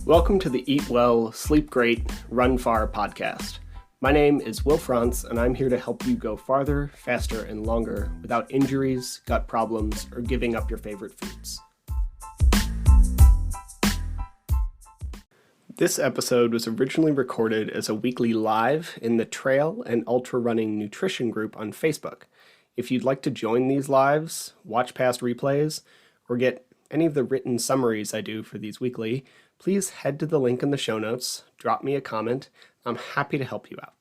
Welcome to the Eat Well, Sleep Great, Run Far podcast. My name is Will Frantz, and I'm here to help you go farther, faster, and longer without injuries, gut problems, or giving up your favorite foods. This episode was originally recorded as a weekly live in the Trail and Ultra Running Nutrition group on Facebook. If you'd like to join these lives, watch past replays, or get any of the written summaries I do for these weekly, please head to the link in the show notes, drop me a comment. I'm happy to help you out.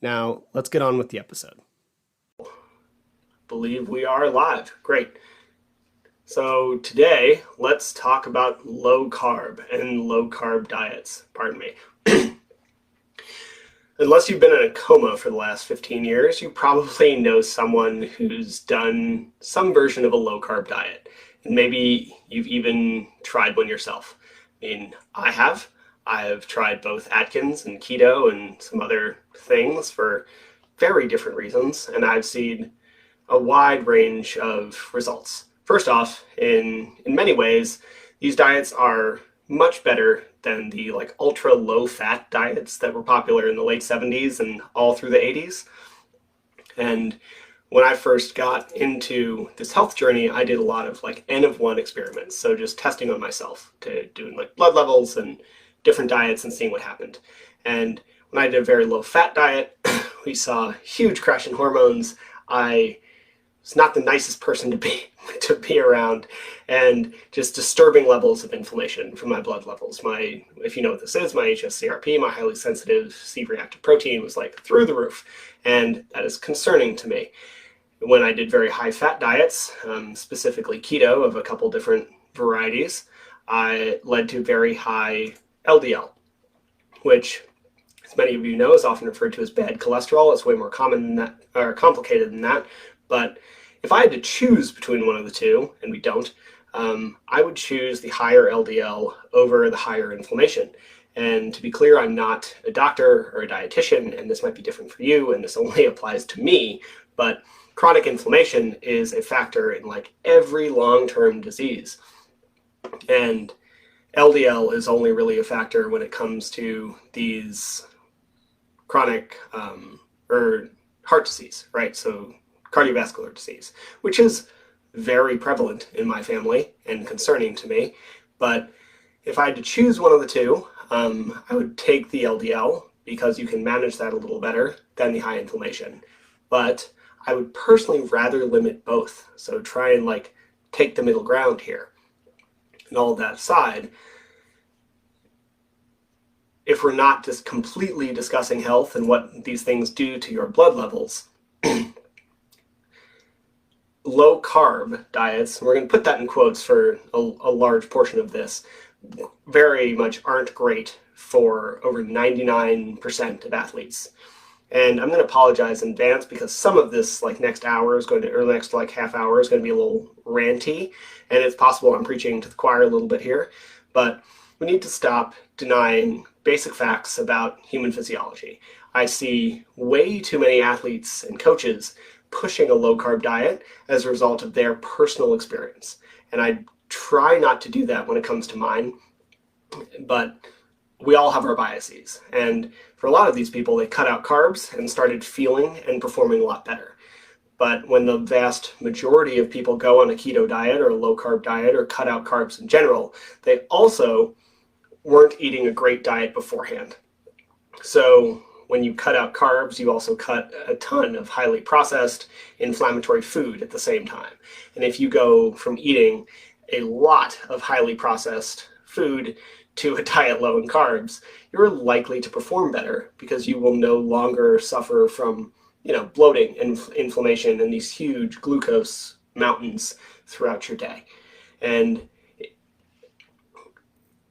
Now, let's get on with the episode. Believe we are live. Great. So today, let's talk about low carb and low carb diets. Pardon me. Unless you've been in a coma for the last 15 years, you probably know someone who's done some version of a low carb diet. And maybe you've even tried one yourself. I mean, I have. I have tried both Atkins and keto and some other things for very different reasons, and I've seen a wide range of results. First off, in many ways, these diets are much better than the ultra low fat diets that were popular in the late 70s and all through the 80s. And when I first got into this health journey, I did a lot of N of 1 experiments. So just testing on myself, to doing blood levels and different diets and seeing what happened. And when I did a very low fat diet, we saw huge crash in hormones. I was not the nicest person to be around, and just disturbing levels of inflammation from my blood levels. If you know what this is, my hsCRP, my highly sensitive C-reactive protein, was through the roof, and that is concerning to me. When I did very high fat diets, specifically keto of a couple different varieties, I led to very high LDL, which, as many of you know, is often referred to as bad cholesterol. It's way more common than that, or complicated than that. But if I had to choose between one of the two, and we don't, I would choose the higher LDL over the higher inflammation. And to be clear, I'm not a doctor or a dietitian, and this might be different for you, and this only applies to me, but chronic inflammation is a factor in every long-term disease. And LDL is only really a factor when it comes to these chronic or heart disease, right? So cardiovascular disease, which is very prevalent in my family and concerning to me. But if I had to choose one of the two, I would take the LDL because you can manage that a little better than the high inflammation. But I would personally rather limit both. So try and take the middle ground here. And all of that aside, if we're not just completely discussing health and what these things do to your blood levels, low carb diets, we're going to put that in quotes for a large portion of this, very much aren't great for over 99% of athletes. And I'm going to apologize in advance because some of this next hour is going to, or next half hour is going to be a little ranty, and it's possible I'm preaching to the choir a little bit here, but we need to stop denying basic facts about human physiology. I see way too many athletes and coaches pushing a low-carb diet as a result of their personal experience. And I try not to do that when it comes to mine, but we all have our biases. And for a lot of these people, they cut out carbs and started feeling and performing a lot better. But when the vast majority of people go on a keto diet or a low-carb diet or cut out carbs in general, they also weren't eating a great diet beforehand. So when you cut out carbs, you also cut a ton of highly processed inflammatory food at the same time. And if you go from eating a lot of highly processed food to a diet low in carbs, you're likely to perform better because you will no longer suffer from bloating and inflammation and these huge glucose mountains throughout your day. And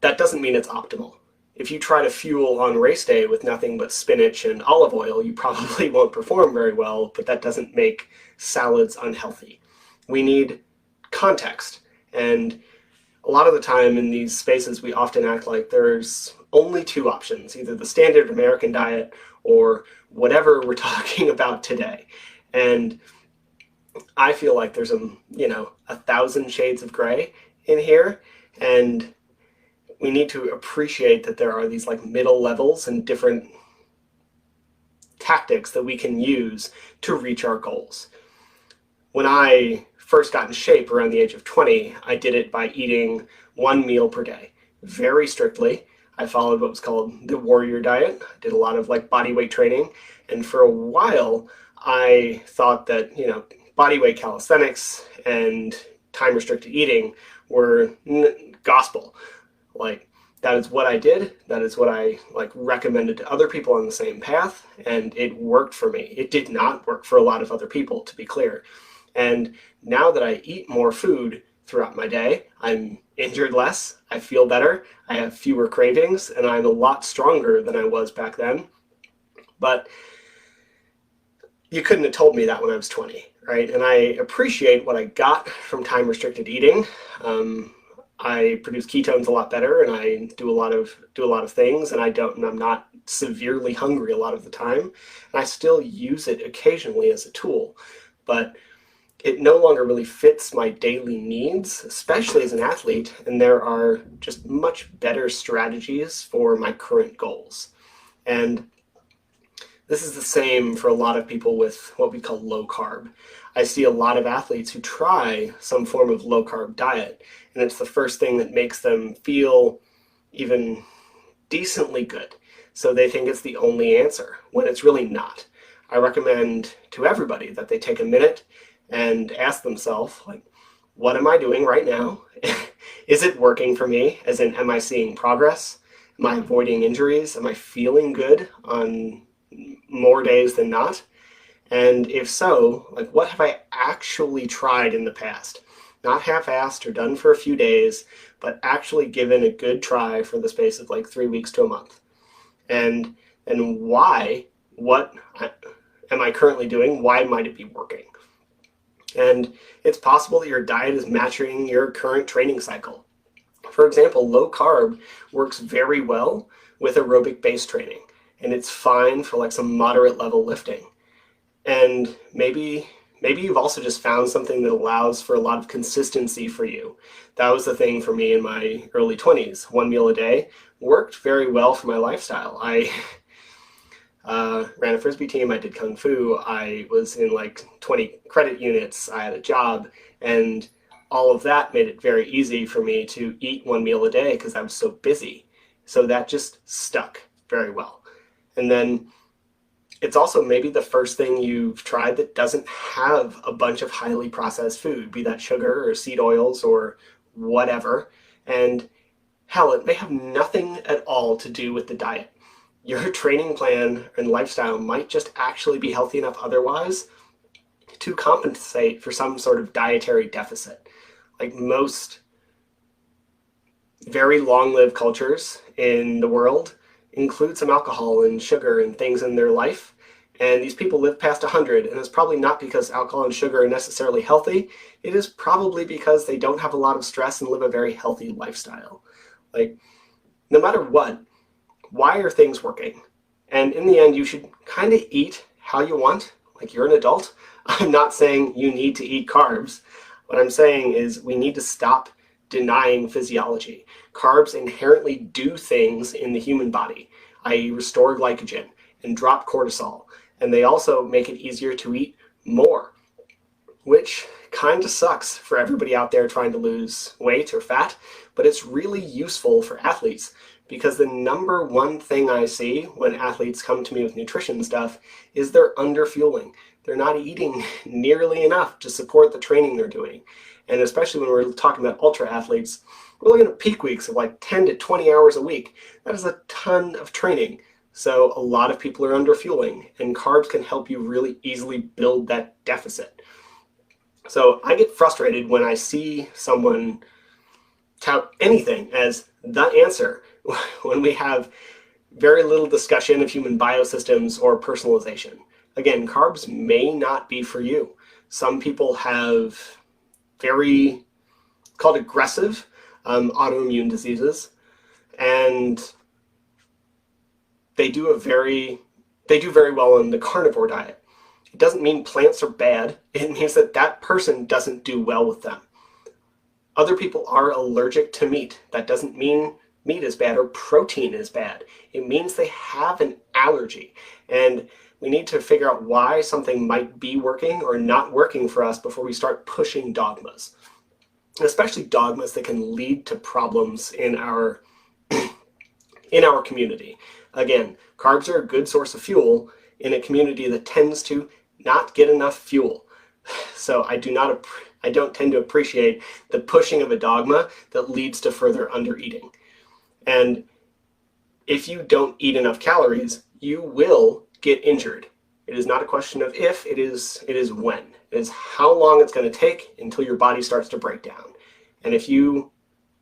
that doesn't mean it's optimal. If you try to fuel on race day with nothing but spinach and olive oil, you probably won't perform very well, but that doesn't make salads unhealthy. We need context. And a lot of the time in these spaces, we often act like there's only two options, either the standard American diet or whatever we're talking about today. And I feel like there's 1,000 shades of gray in here. And we need to appreciate that there are these like middle levels and different tactics that we can use to reach our goals. When I first got in shape around the age of 20, I did it by eating one meal per day, very strictly. I followed what was called the warrior diet. I did a lot of like body weight training. And for a while, I thought that, body weight calisthenics and time restricted eating were gospel. Like, that is what I did. That is what I recommended to other people on the same path, and it worked for me. It did not work for a lot of other people, to be clear. And now that I eat more food throughout my day, I'm injured less, I feel better, I have fewer cravings, and I'm a lot stronger than I was back then. But you couldn't have told me that when I was 20, right? And I appreciate what I got from time restricted eating. I produce ketones a lot better, and I do a lot of things, and I'm not severely hungry a lot of the time. And I still use it occasionally as a tool, but it no longer really fits my daily needs, especially as an athlete, and there are just much better strategies for my current goals. And this is the same for a lot of people with what we call low carb. I see a lot of athletes who try some form of low carb diet, and it's the first thing that makes them feel even decently good. So they think it's the only answer, when it's really not. I recommend to everybody that they take a minute and ask themselves, what am I doing right now? Is it working for me? As in, am I seeing progress? Am I avoiding injuries? Am I feeling good on more days than not? And if so, what have I actually tried in the past? Not half-assed or done for a few days, but actually given a good try for the space of 3 weeks to a month. And why? What am I currently doing? Why might it be working? And it's possible that your diet is matching your current training cycle. For example, low carb works very well with aerobic-based training, and it's fine for some moderate level lifting. And maybe you've also just found something that allows for a lot of consistency for you. That was the thing for me in my early 20s. One meal a day worked very well for my lifestyle. I ran a Frisbee team, I did Kung Fu, I was in 20 credit units, I had a job, and all of that made it very easy for me to eat one meal a day because I was so busy. So that just stuck very well. And then it's also maybe the first thing you've tried that doesn't have a bunch of highly processed food, be that sugar or seed oils or whatever. And hell, it may have nothing at all to do with the diet. Your training plan and lifestyle might just actually be healthy enough otherwise to compensate for some sort of dietary deficit. Most very long-lived cultures in the world include some alcohol and sugar and things in their life, and these people live past 100, and it's probably not because alcohol and sugar are necessarily healthy. It is probably because they don't have a lot of stress and live a very healthy lifestyle. No matter what, why are things working? And in the end, you should kind of eat how you want. You're an adult. I'm not saying you need to eat carbs. What I'm saying is we need to stop denying physiology. Carbs inherently do things in the human body, i.e. restore glycogen and drop cortisol. And they also make it easier to eat more, which kind of sucks for everybody out there trying to lose weight or fat, but it's really useful for athletes. Because the number one thing I see when athletes come to me with nutrition stuff is they're underfueling. They're not eating nearly enough to support the training they're doing. And especially when we're talking about ultra athletes, we're looking at peak weeks of 10 to 20 hours a week. That is a ton of training. So a lot of people are underfueling, and carbs can help you really easily build that deficit. So I get frustrated when I see someone tout anything as the answer when we have very little discussion of human biosystems or personalization. Again, carbs may not be for you. Some people have very called aggressive autoimmune diseases, and they do very well on the carnivore diet. It doesn't mean plants are bad. It means that person doesn't do well with them. Other people are allergic to meat. That doesn't mean meat is bad or protein is bad. It means they have an allergy. And we need to figure out why something might be working or not working for us before we start pushing dogmas, especially dogmas that can lead to problems in our community. Again, carbs are a good source of fuel in a community that tends to not get enough fuel. So I don't tend to appreciate the pushing of a dogma that leads to further undereating. And if you don't eat enough calories, you will get injured. It is not a question of if, it is when. It is how long it's going to take until your body starts to break down. And if you,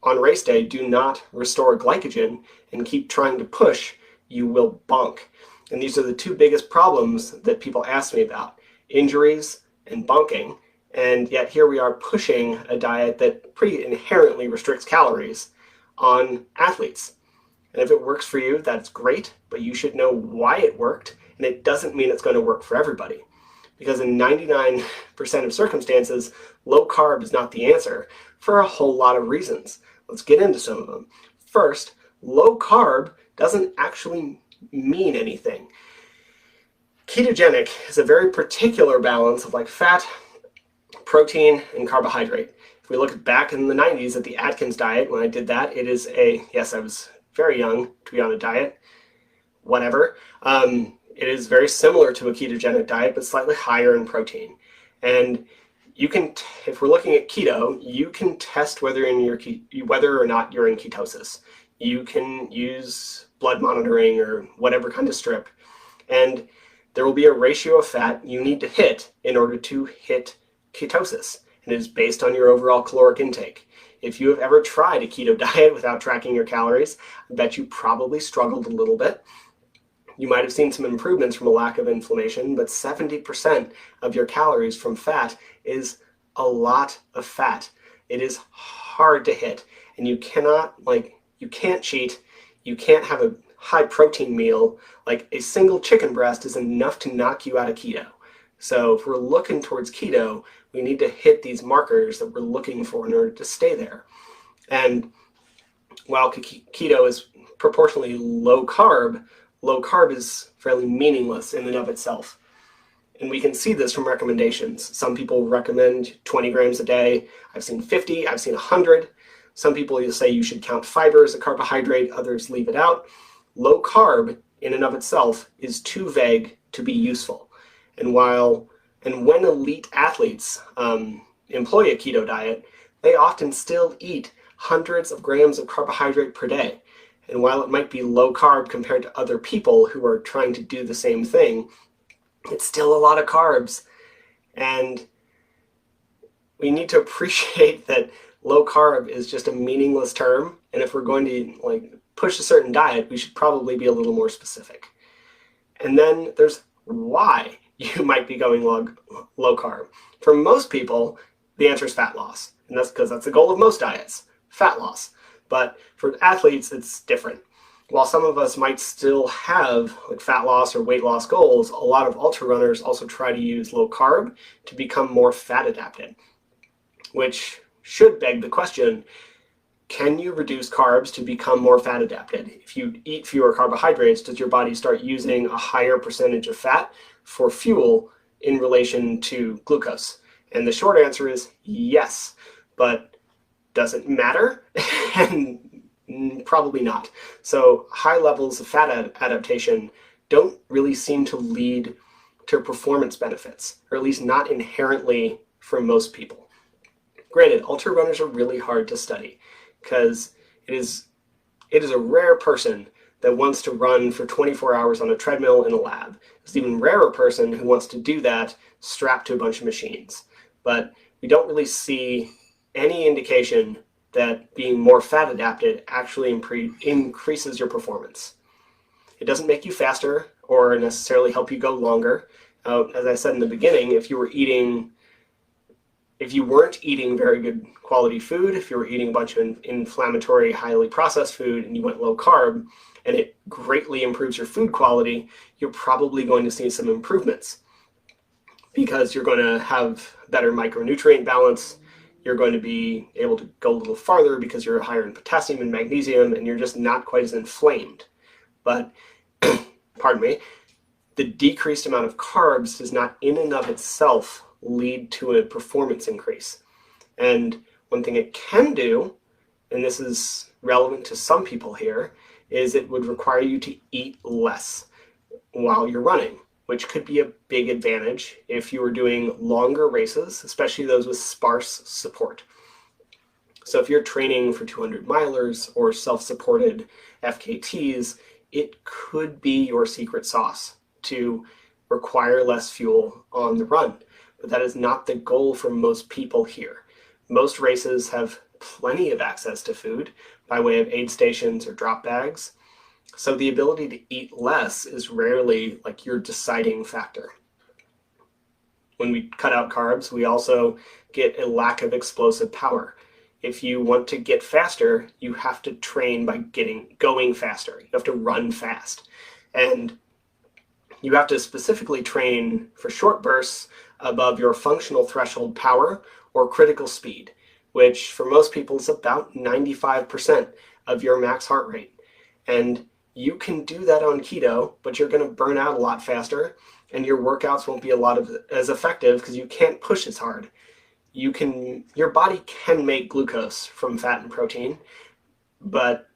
on race day, do not restore glycogen and keep trying to push, you will bonk. And these are the two biggest problems that people ask me about: injuries and bonking. And yet here we are pushing a diet that pretty inherently restricts calories on athletes. And if it works for you, that's great, but you should know why it worked, and it doesn't mean it's going to work for everybody. Because in 99% of circumstances, low carb is not the answer for a whole lot of reasons. Let's get into some of them. First, low carb doesn't actually mean anything. Ketogenic is a very particular balance of like fat, protein, and carbohydrate. If we look back in the 90s at the Atkins diet, when I did that, it is yes, I was very young to be on a diet, whatever. It is very similar to a ketogenic diet, but slightly higher in protein. And you can, if we're looking at keto, you can test whether or not you're in ketosis. You can use blood monitoring or whatever kind of strip, and there will be a ratio of fat you need to hit in order to hit ketosis. And it is based on your overall caloric intake. If you have ever tried a keto diet without tracking your calories, I bet you probably struggled a little bit. You might have seen some improvements from a lack of inflammation, but 70% of your calories from fat is a lot of fat. It is hard to hit, and you can't cheat. You can't have a high protein meal. Like a single chicken breast is enough to knock you out of keto. So if we're looking towards keto, we need to hit these markers that we're looking for in order to stay there. And while keto is proportionally low carb is fairly meaningless in and of itself. And we can see this from recommendations. Some people recommend 20 grams a day. I've seen 50, I've seen 100. Some people say you should count fiber as a carbohydrate, others leave it out. Low carb in and of itself is too vague to be useful. And when elite athletes employ a keto diet, they often still eat hundreds of grams of carbohydrate per day. And while it might be low carb compared to other people who are trying to do the same thing, it's still a lot of carbs. And we need to appreciate that low carb is just a meaningless term. And if we're going to push a certain diet, we should probably be a little more specific. And then there's why you might be going low carb. For most people, the answer is fat loss. And that's because that's the goal of most diets, fat loss. But for athletes, it's different. While some of us might still have fat loss or weight loss goals, a lot of ultra runners also try to use low carb to become more fat adapted, which should beg the question, can you reduce carbs to become more fat adapted? If you eat fewer carbohydrates, does your body start using a higher percentage of fat for fuel in relation to glucose? And the short answer is yes, but does it matter? And probably not. So high levels of fat adaptation don't really seem to lead to performance benefits, or at least not inherently for most people. Granted, ultra runners are really hard to study because it is a rare person that wants to run for 24 hours on a treadmill in a lab. It's an even rarer person who wants to do that strapped to a bunch of machines. But we don't really see any indication that being more fat adapted actually increases your performance. It doesn't make you faster or necessarily help you go longer. As I said in the beginning, if you weren't eating very good quality food, if you were eating a bunch of inflammatory, highly processed food and you went low carb and it greatly improves your food quality, you're probably going to see some improvements because you're going to have better micronutrient balance. you're going to be able to go a little farther because you're higher in potassium and magnesium and you're just not quite as inflamed. But, pardon me, the decreased amount of carbs does not in and of itself lead to a performance increase. And one thing it can do, and this is relevant to some people here, is it would require you to eat less while you're running, which could be a big advantage if you were doing longer races, especially those with sparse support. So if you're training for 200 milers or self-supported FKTs, it could be your secret sauce to require less fuel on the run. But that is not the goal for most people here. Most races have plenty of access to food by way of aid stations or drop bags. So the ability to eat less is rarely like your deciding factor. When we cut out carbs, we also get a lack of explosive power. If you want to get faster, you have to train by going faster. You have to run fast. And you have to specifically train for short bursts above your functional threshold power or critical speed, which for most people is about 95% of your max heart rate. And you can do that on keto, but you're going to burn out a lot faster and your workouts won't be as effective because you can't push as hard. Your body can make glucose from fat and protein, but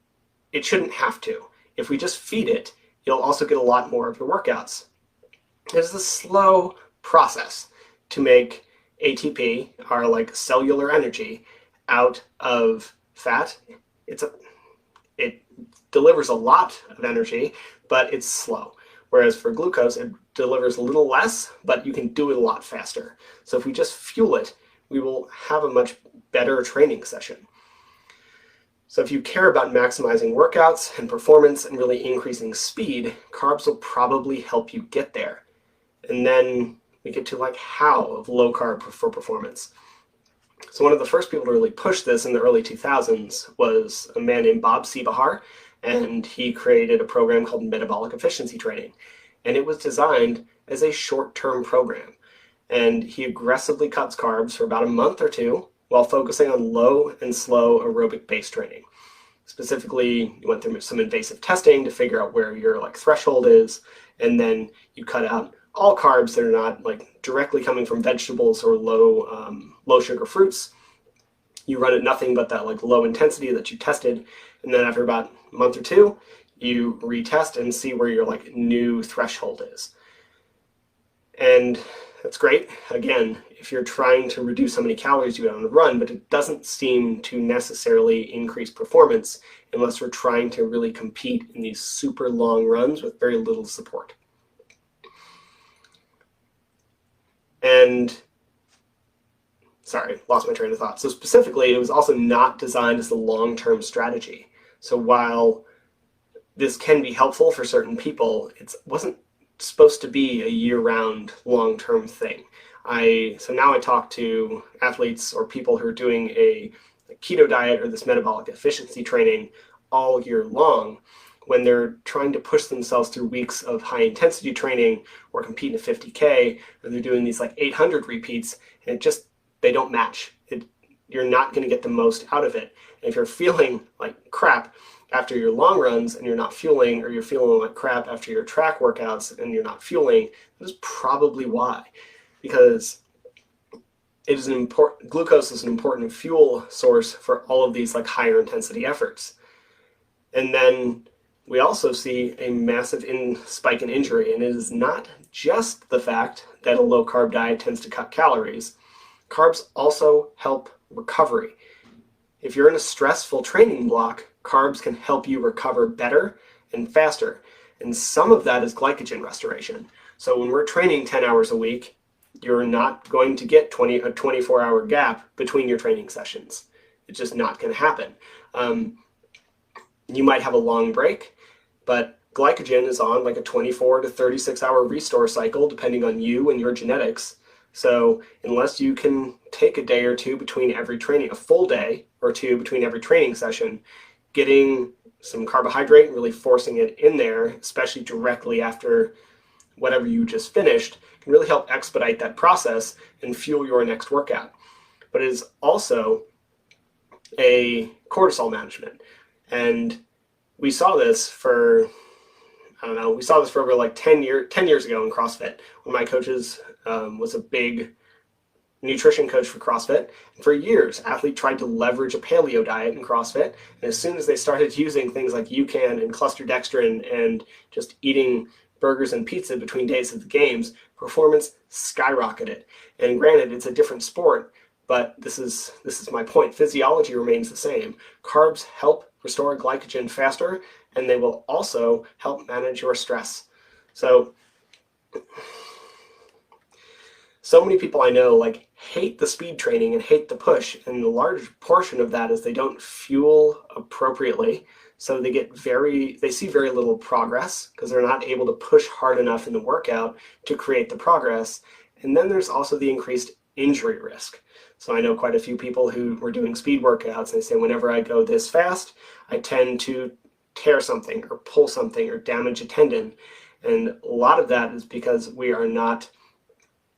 it shouldn't have to. If we just feed it, you'll also get a lot more of your workouts. It's a slow process to make ATP, our like cellular energy, out of fat. It delivers a lot of energy, but it's slow. Whereas for glucose, it delivers a little less, but you can do it a lot faster. So if we just fuel it, we will have a much better training session. So if you care about maximizing workouts and performance and really increasing speed, carbs will probably help you get there. And then we get to like how of low carb for performance. So one of the first people to really push this in the early 2000s was a man named Bob Seebahar, and he created a program called Metabolic Efficiency Training. And it was designed as a short-term program. And he aggressively cuts carbs for about a month or two while focusing on low and slow aerobic base training. Specifically, you went through some invasive testing to figure out where your like threshold is, and then you cut out all carbs that are not like directly coming from vegetables or low sugar fruits. You run at nothing but that like low intensity that you tested, and then after about a month or two, you retest and see where your like new threshold is. And that's great. Again, if you're trying to reduce how many calories you get on the run, but it doesn't seem to necessarily increase performance unless we're trying to really compete in these super long runs with very little support. And sorry, lost my train of thought. So specifically, it was also not designed as a long-term strategy. So while this can be helpful for certain people, it wasn't supposed to be a year-round, long-term thing. So now I talk to athletes or people who are doing a keto diet or this metabolic efficiency training all year long when they're trying to push themselves through weeks of high-intensity training or compete in a 50K, or they're doing these like 800 repeats, and they don't match. You're not going to get the most out of it. And if you're feeling like crap after your long runs and you're not fueling, or you're feeling like crap after your track workouts and you're not fueling, that is probably why. Because glucose is an important fuel source for all of these like higher intensity efforts. And then we also see a massive spike in injury, and it is not just the fact that a low carb diet tends to cut calories. Carbs also help recovery. If you're in a stressful training block, carbs can help you recover better and faster. And some of that is glycogen restoration. So when we're training 10 hours a week, you're not going to get a 24-hour gap between your training sessions. It's just not going to happen. You might have a long break, but glycogen is on like a 24 to 36 hour restore cycle, depending on you and your genetics. So unless you can take a day or two between every training, a full day or two between every training session, getting some carbohydrate and really forcing it in there, especially directly after whatever you just finished, can really help expedite that process and fuel your next workout. but it is also a cortisol management. And we saw this for, we saw this for over like 10 years ago in CrossFit. One of my coaches was a big nutrition coach for CrossFit. And for years, athletes tried to leverage a paleo diet in CrossFit. And as soon as they started using things like UCAN and cluster dextrin and just eating burgers and pizza between days of the games, performance skyrocketed. And granted, it's a different sport, but this is my point. Physiology remains the same. Carbs help restore glycogen faster, and they will also help manage your stress. So many people I know like hate the speed training and hate the push, and a large portion of that is they don't fuel appropriately. So they see very little progress because they're not able to push hard enough in the workout to create the progress. And then there's also the increased injury risk. So I know quite a few people who were doing speed workouts. They say, whenever I go this fast, I tend to tear something or pull something or damage a tendon. And a lot of that is because we are not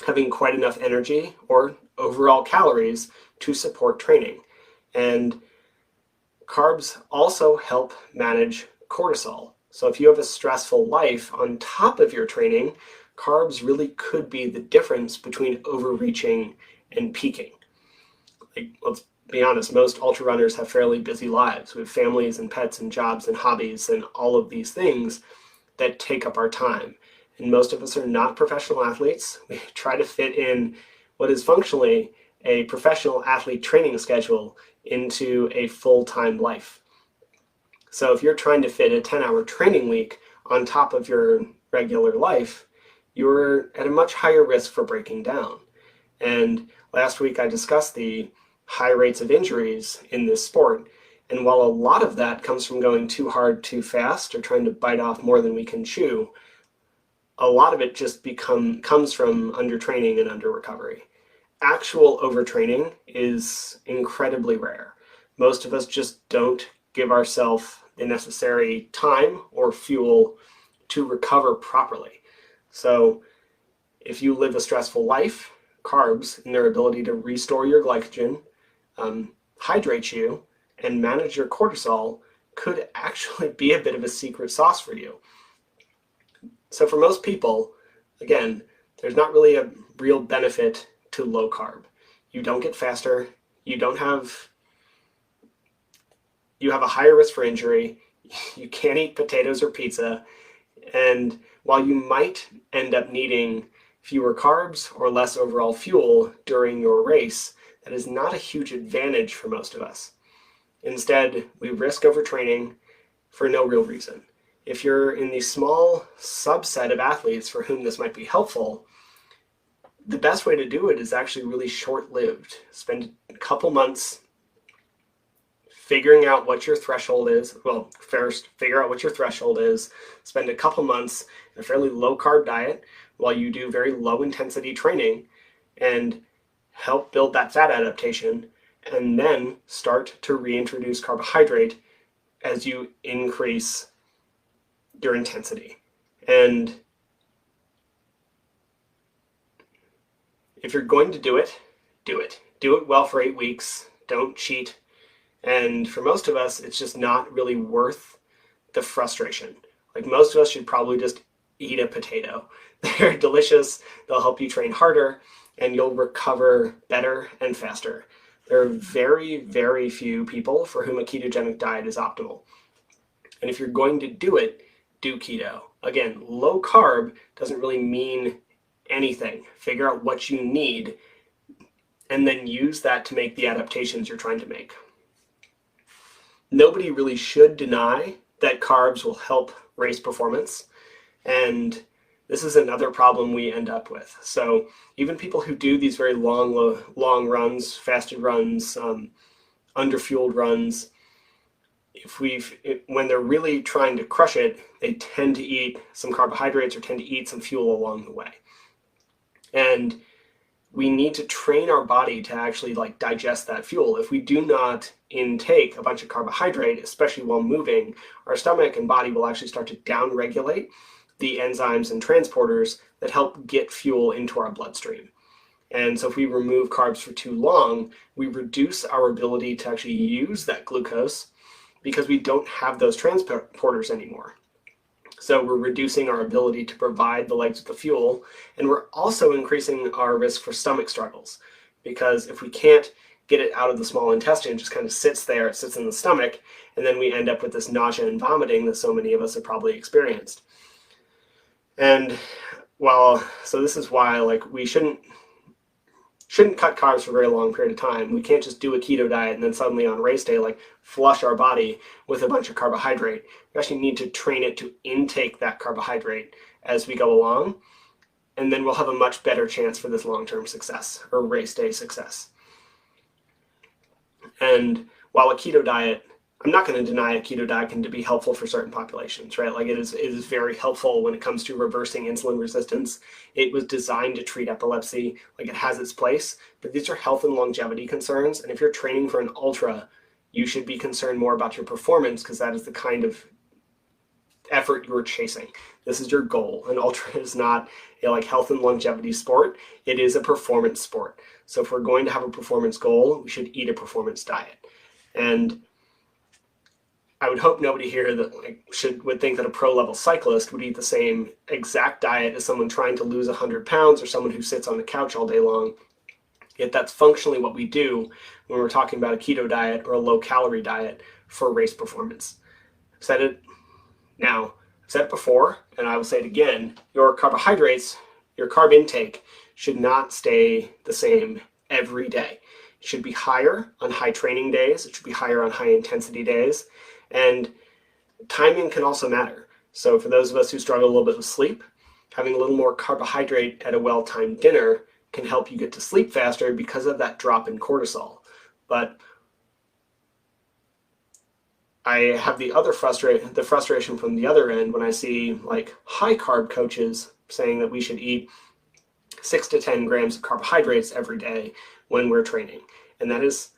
having quite enough energy or overall calories to support training. And carbs also help manage cortisol. So if you have a stressful life on top of your training, carbs really could be the difference between overreaching and peaking. Like, let's be honest, most ultra runners have fairly busy lives with families and pets and jobs and hobbies and all of these things that take up our time. And most of us are not professional athletes. We try to fit in what is functionally a professional athlete training schedule into a full-time life. So if you're trying to fit a 10-hour training week on top of your regular life, you're at a much higher risk for breaking down. And last week I discussed the high rates of injuries in this sport. And while a lot of that comes from going too hard too fast or trying to bite off more than we can chew, a lot of it just comes from undertraining and under recovery. Actual overtraining is incredibly rare. Most of us just don't give ourselves the necessary time or fuel to recover properly. So if you live a stressful life, carbs and their ability to restore your glycogen, hydrate you, and manage your cortisol could actually be a bit of a secret sauce for you. So for most people, again, there's not really a real benefit to low carb. You don't get faster. You have a higher risk for injury. You can't eat potatoes or pizza. And while you might end up needing fewer carbs or less overall fuel during your race, that is not a huge advantage for most of us. Instead, we risk overtraining for no real reason. If you're in the small subset of athletes for whom this might be helpful, the best way to do it is actually really short-lived. Spend a couple months figuring out what your threshold is. Well, first, figure out what your threshold is. Spend a couple months in a fairly low-carb diet while you do very low-intensity training and help build that fat adaptation, and then start to reintroduce carbohydrate as you increase your intensity. And if you're going to do it, do it. Do it well for 8 weeks. Don't cheat. And for most of us, it's just not really worth the frustration. Like, most of us should probably just eat a potato. They're delicious. They'll help you train harder, and you'll recover better and faster. There are very, very few people for whom a ketogenic diet is optimal. And if you're going to do it, do keto. Again, low carb doesn't really mean anything. Figure out what you need and then use that to make the adaptations you're trying to make. Nobody really should deny that carbs will help race performance, and this is another problem we end up with. So even people who do these very long runs, fasted runs, underfueled runs, when they're really trying to crush it, they tend to eat some carbohydrates or tend to eat some fuel along the way. And we need to train our body to actually digest that fuel. If we do not intake a bunch of carbohydrate, especially while moving, our stomach and body will actually start to downregulate the enzymes and transporters that help get fuel into our bloodstream. And so if we remove carbs for too long, we reduce our ability to actually use that glucose because we don't have those transporters anymore. So we're reducing our ability to provide the legs with the fuel, and we're also increasing our risk for stomach struggles, because if we can't get it out of the small intestine, it just kind of sits there, it sits in the stomach, and then we end up with this nausea and vomiting that so many of us have probably experienced. And so this is why we shouldn't cut carbs for a very long period of time. We can't just do a keto diet and then suddenly on race day flush our body with a bunch of carbohydrate. We actually need to train it to intake that carbohydrate as we go along, and then we'll have a much better chance for this long-term success or race day success. And while a keto diet, I'm not going to deny a keto diet can be helpful for certain populations, right? It is very helpful when it comes to reversing insulin resistance. It was designed to treat epilepsy, it has its place, but these are health and longevity concerns. And if you're training for an ultra, you should be concerned more about your performance, because that is the kind of effort you're chasing. This is your goal. An ultra is not a health and longevity sport. It is a performance sport. So if we're going to have a performance goal, we should eat a performance diet. And I would hope nobody here that would think that a pro level cyclist would eat the same exact diet as someone trying to lose 100 pounds or someone who sits on the couch all day long. Yet that's functionally what we do when we're talking about a keto diet or a low calorie diet for race performance. I've said it now, I've said it before, and I will say it again. Your carbohydrates, your carb intake should not stay the same every day. It should be higher on high training days. It should be higher on high intensity days. And timing can also matter. So for those of us who struggle a little bit with sleep, having a little more carbohydrate at a well-timed dinner can help you get to sleep faster because of that drop in cortisol. But I have the frustration from the other end when I see high carb coaches saying that we should eat 6 to 10 grams of carbohydrates every day when we're training. And that is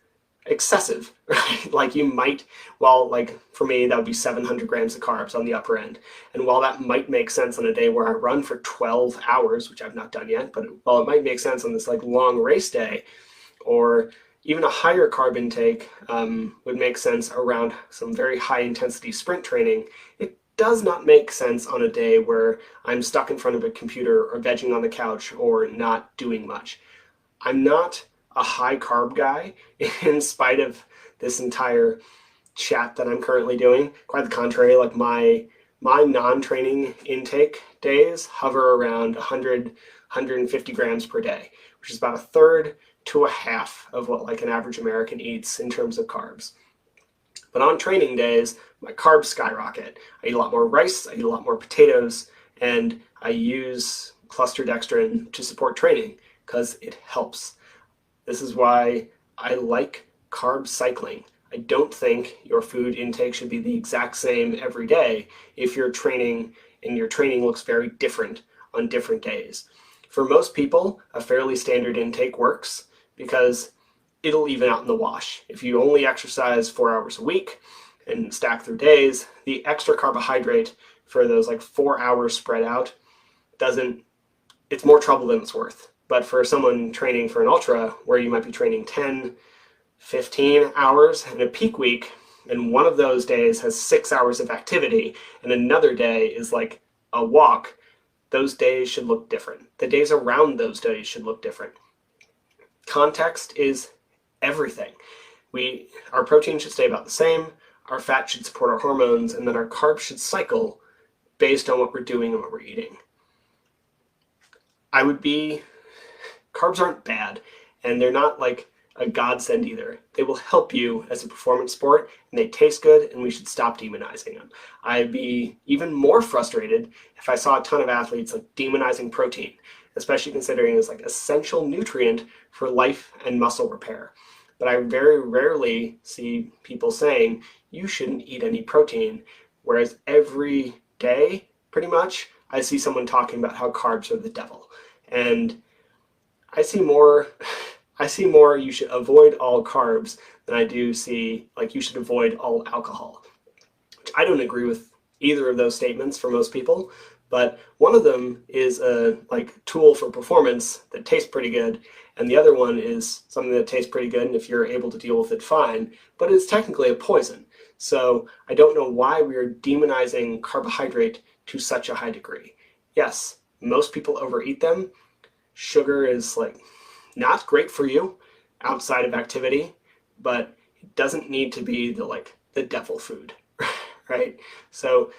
excessive, right? You might, for me, that would be 700 grams of carbs on the upper end. And while that might make sense on a day where I run for 12 hours, which I've not done yet, but while it might make sense on this long race day, or even a higher carb intake would make sense around some very high intensity sprint training, it does not make sense on a day where I'm stuck in front of a computer or vegging on the couch or not doing much. I'm not a high carb guy in spite of this entire chat that I'm currently doing. Quite the contrary, my non-training intake days hover around 150 grams per day, which is about a third to a half of what an average American eats in terms of carbs. But on training days, my carbs skyrocket. I eat a lot more rice, I eat a lot more potatoes, and I use cluster dextrin to support training because it helps. This is why I like carb cycling. I don't think your food intake should be the exact same every day if you're training and your training looks very different on different days. For most people, a fairly standard intake works because it'll even out in the wash. If you only exercise 4 hours a week and stack through days, the extra carbohydrate for those 4 hours spread out it's more trouble than it's worth. But for someone training for an ultra, where you might be training 10, 15 hours in a peak week, and one of those days has 6 hours of activity, and another day is a walk, those days should look different. The days around those days should look different. Context is everything. Our protein should stay about the same, our fat should support our hormones, and then our carbs should cycle based on what we're doing and what we're eating. Carbs aren't bad, and they're not a godsend either. They will help you as a performance sport, and they taste good, and we should stop demonizing them. I'd be even more frustrated if I saw a ton of athletes demonizing protein, especially considering it's essential nutrient for life and muscle repair. But I very rarely see people saying you shouldn't eat any protein, whereas every day, pretty much, I see someone talking about how carbs are the devil. And I see more you should avoid all carbs than I do see you should avoid all alcohol. Which I don't agree with either of those statements for most people, But one of them is a tool for performance that tastes pretty good, and the other one is something that tastes pretty good, and if you're able to deal with it, fine, but it's technically a poison. So I don't know why we are demonizing carbohydrate to such a high degree. Yes, most people overeat them. Sugar is not great for you outside of activity, but it doesn't need to be the devil food, right? So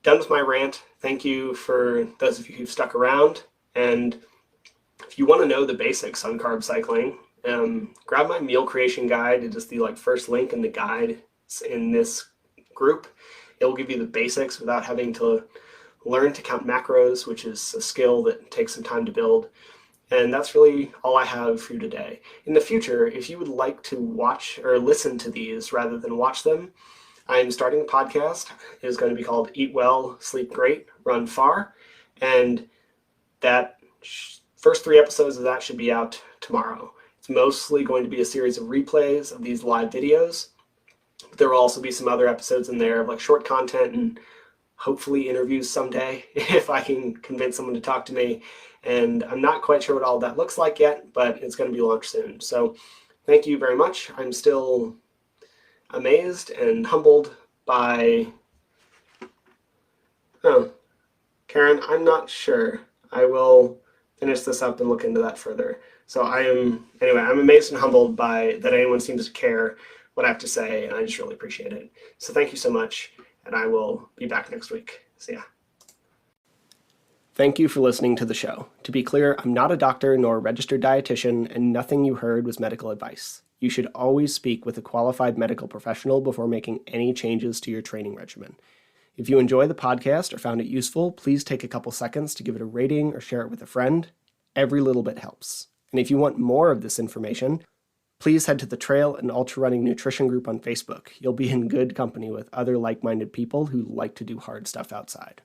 done with my rant. Thank you for those of you who've stuck around. And if you want to know the basics on carb cycling, grab my meal creation guide. It is the first link in the guide in this group. It will give you the basics without having to learn to count macros, which is a skill that takes some time to build. And that's really all I have for you today. In the future, if you would like to watch or listen to these rather than watch them, I'm starting a podcast. It is going to be called Eat Well, Sleep Great, Run Far. And that first 3 episodes of that should be out tomorrow. It's mostly going to be a series of replays of these live videos. But there will also be some other episodes in there of short content and hopefully interviews someday if I can convince someone to talk to me. And I'm not quite sure what all that looks like yet, but it's going to be launched soon. So thank you very much. I'm still amazed and humbled by... Oh, Karen, I'm not sure. I will finish this up and look into that further. So I'm amazed and humbled by that anyone seems to care what I have to say, and I just really appreciate it. So thank you so much, and I will be back next week. See ya. Thank you for listening to the show. To be clear, I'm not a doctor nor a registered dietitian, and nothing you heard was medical advice. You should always speak with a qualified medical professional before making any changes to your training regimen. If you enjoy the podcast or found it useful, please take a couple seconds to give it a rating or share it with a friend. Every little bit helps. And if you want more of this information, please head to the Trail and Ultra Running Nutrition group on Facebook. You'll be in good company with other like-minded people who like to do hard stuff outside.